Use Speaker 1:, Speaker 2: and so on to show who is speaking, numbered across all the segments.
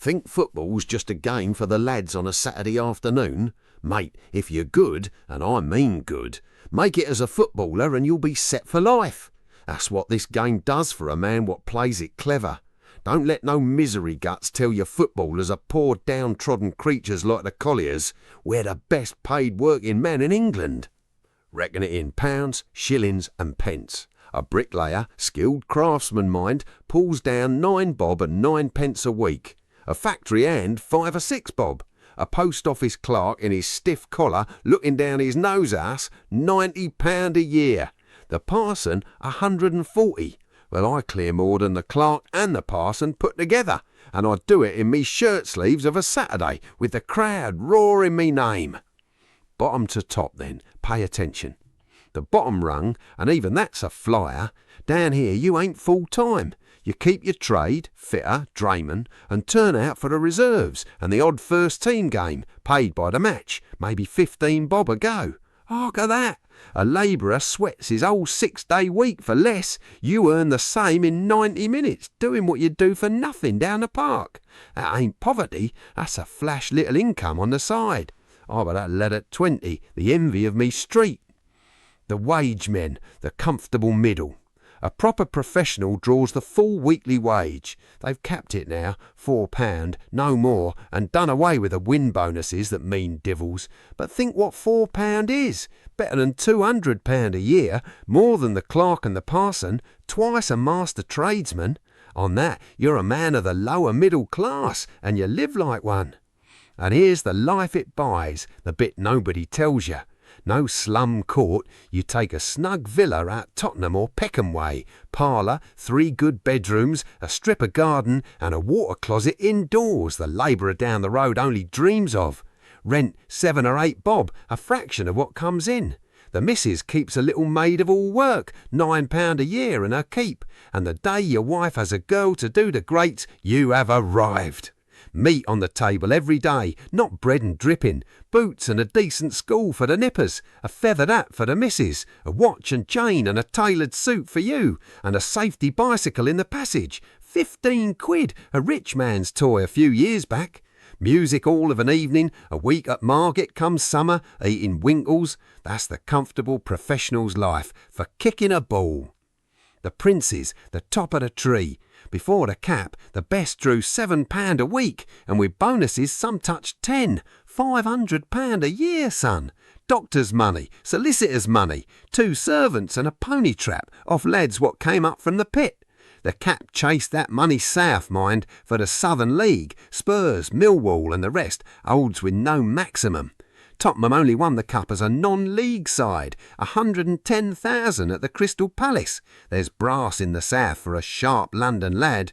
Speaker 1: Think football's just a game for the lads on a Saturday afternoon? Mate, if you're good, and I mean good, make it as a footballer and you'll be set for life. That's what this game does for a man what plays it clever. Don't let no misery guts tell your footballers are poor downtrodden creatures like the colliers. We're the best paid working men in England. Reckon it in pounds, shillings and pence. A bricklayer, skilled craftsman mind, pulls down 9 bob and 9 pence a week. A factory hand 5 or 6 bob. A post office clerk in his stiff collar looking down his nose ass, £90 a year. The parson 140. Well, I clear more than the clerk and the parson put together, and I do it in me shirt sleeves of a Saturday, with the crowd roaring me name. Bottom to top then, pay attention. The bottom rung, and even that's a flyer. Down here you ain't full time. You keep your trade, fitter, drayman, and turn out for the reserves and the odd first team game, paid by the match, maybe 15 bob a go. Hark at that! A labourer sweats his whole 6-day week for less. You earn the same in 90 minutes, doing what you do for nothing down the park. That ain't poverty, that's a flash little income on the side. I but that lad at 20, the envy of me street. The wage men, the comfortable middle. A proper professional draws the full weekly wage. They've capped it now, £4, no more, and done away with the win bonuses that mean divils. But think what £4 is. Better than £200 a year, more than the clerk and the parson, twice a master tradesman. On that, you're a man of the lower middle class, and you live like one. And here's the life it buys, the bit nobody tells you. No slum court, you take a snug villa out Tottenham or Peckham way, parlour, 3 good bedrooms, a strip of garden and a water closet indoors the labourer down the road only dreams of. Rent 7 or 8 bob, a fraction of what comes in. The missus keeps a little maid of all work, £9 a year and her keep, and the day your wife has a girl to do the grates, you have arrived. Meat on the table every day, not bread and dripping, boots and a decent school for the nippers, a feathered hat for the missus, a watch and chain and a tailored suit for you, and a safety bicycle in the passage. 15 quid, a rich man's toy a few years back. Music all of an evening, a week at market come summer, eating winkles. That's the comfortable professional's life, for kicking a ball. The princes, the top of the tree. Before the cap, the best drew £7 a week, and with bonuses some touched 10. £500 a year, son. Doctor's money, solicitor's money, 2 servants and a pony trap off lads what came up from the pit. The cap chased that money south, mind, for the Southern League, Spurs, Millwall and the rest holds with no maximum. Tottenham only won the cup as a non-league side, 110,000 at the Crystal Palace. There's brass in the south for a sharp London lad.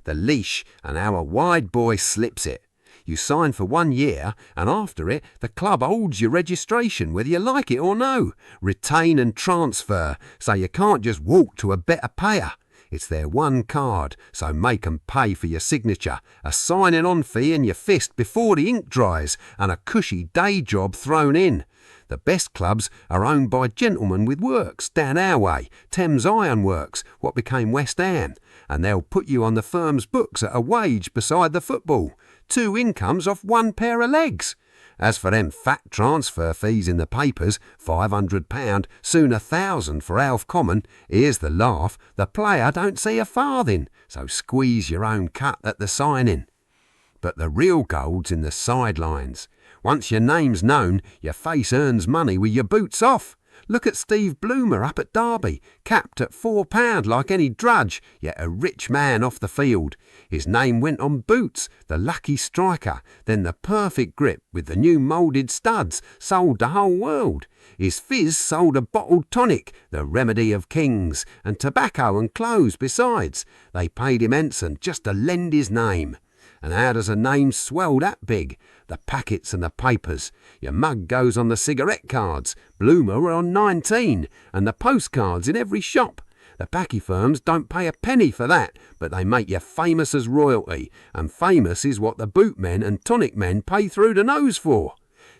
Speaker 1: The leash, and our wide boy slips it. You sign for 1 year, and after it, the club holds your registration, whether you like it or no. Retain and transfer, so you can't just walk to a better payer. It's their one card, so make 'em pay for your signature, a signing-on fee in your fist before the ink dries, and a cushy day job thrown in. The best clubs are owned by gentlemen with works down our way, Thames Iron Works, what became West Ham, and they'll put you on the firm's books at a wage beside the football. 2 incomes off 1 pair of legs. As for them fat transfer fees in the papers, £500, soon 1,000 for Alf Common, here's the laugh, the player don't see a farthing, so squeeze your own cut at the signing. But the real gold's in the sidelines. Once your name's known, your face earns money with your boots off. Look at Steve Bloomer up at Derby, capped at £4 like any drudge, yet a rich man off the field. His name went on boots, the lucky striker, then the perfect grip with the new moulded studs, sold the whole world. His fizz sold a bottled tonic, the remedy of kings, and tobacco and clothes besides. They paid him ensign just to lend his name. And how does a name swell that big? The packets and the papers. Your mug goes on the cigarette cards. Bloomer were on 19, and the postcards in every shop. The baccy firms don't pay a penny for that, but they make you famous as royalty, and famous is what the bootmen and tonic men pay through the nose for.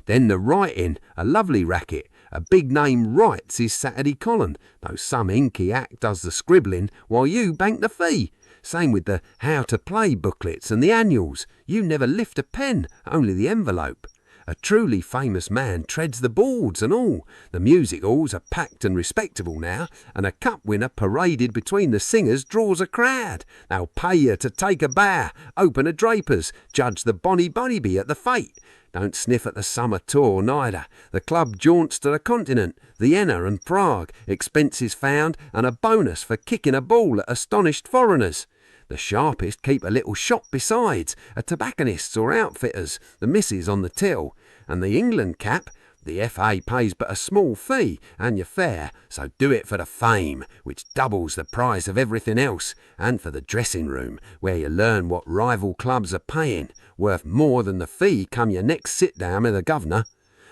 Speaker 1: Then the writing, a lovely racket. A big name writes his Saturday column, though some inky hack does the scribbling, while you bank the fee.
Speaker 2: Same with the how to play booklets and the annuals. You never lift a pen, only the envelope. A truly famous man treads the boards and all. The music halls are packed and respectable now, and a cup winner paraded between the singers draws a crowd. They'll pay you to take a bow, open a draper's, judge the bonny bee at the fete. Don't sniff at the summer tour neither. The club jaunts to the continent, Vienna and Prague, expenses found and a bonus for kicking a ball at astonished foreigners. The sharpest keep a little shop besides, a tobacconist's or outfitter's, the missus on the till. And the England cap, the FA pays but a small fee, and you're fair, so do it for the fame, which doubles the price of everything else, and for the dressing room, where you learn what rival clubs are paying, worth more than the fee come your next sit-down with the governor.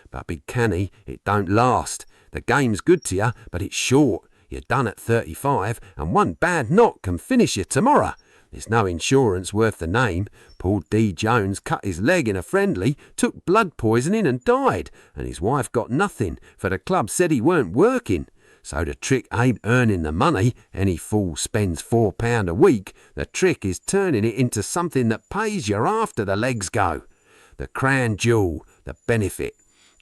Speaker 2: But be canny, it don't last. The game's good to you, but it's short. You're done at 35, and one bad knock can finish you tomorrow. There's no insurance worth the name. Poor D. Jones cut his leg in a friendly, took blood poisoning and died, and his wife got nothing, for the club said he weren't working. So the trick ain't earning the money. Any fool spends £4 a week. The trick is turning it into something that pays you after the legs go. The crown jewel, the benefit.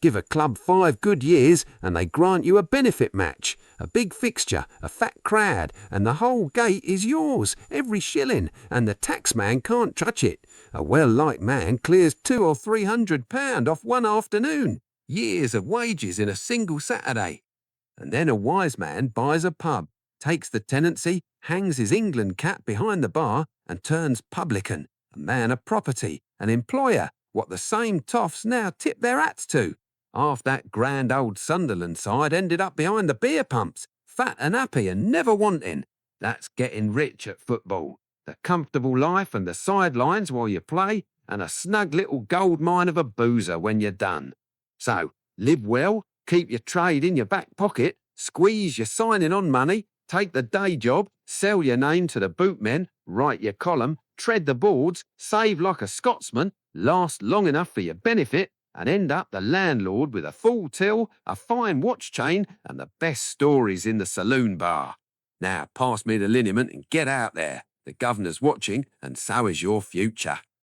Speaker 2: Give a club 5 good years and they grant you a benefit match. A big fixture, a fat crowd, and the whole gate is yours, every shilling, and the taxman can't touch it. A well-liked man clears £200 or £300 off one afternoon. Years of wages in a single Saturday. And then a wise man buys a pub, takes the tenancy, hangs his England cap behind the bar, and turns publican, a man of property, an employer, what the same toffs now tip their hats to. Half that grand old Sunderland side ended up behind the beer pumps, fat and happy and never wanting. That's getting rich at football. The comfortable life and the sidelines while you play, and a snug little gold mine of a boozer when you're done. So, live well, keep your trade in your back pocket, squeeze your signing-on money, take the day job, sell your name to the bootmen, write your column, tread the boards, save like a Scotsman, last long enough for your benefit, and end up the landlord with a full till, a fine watch chain, and the best stories in the saloon bar. Now pass me the liniment and get out there. The governor's watching, and so is your future.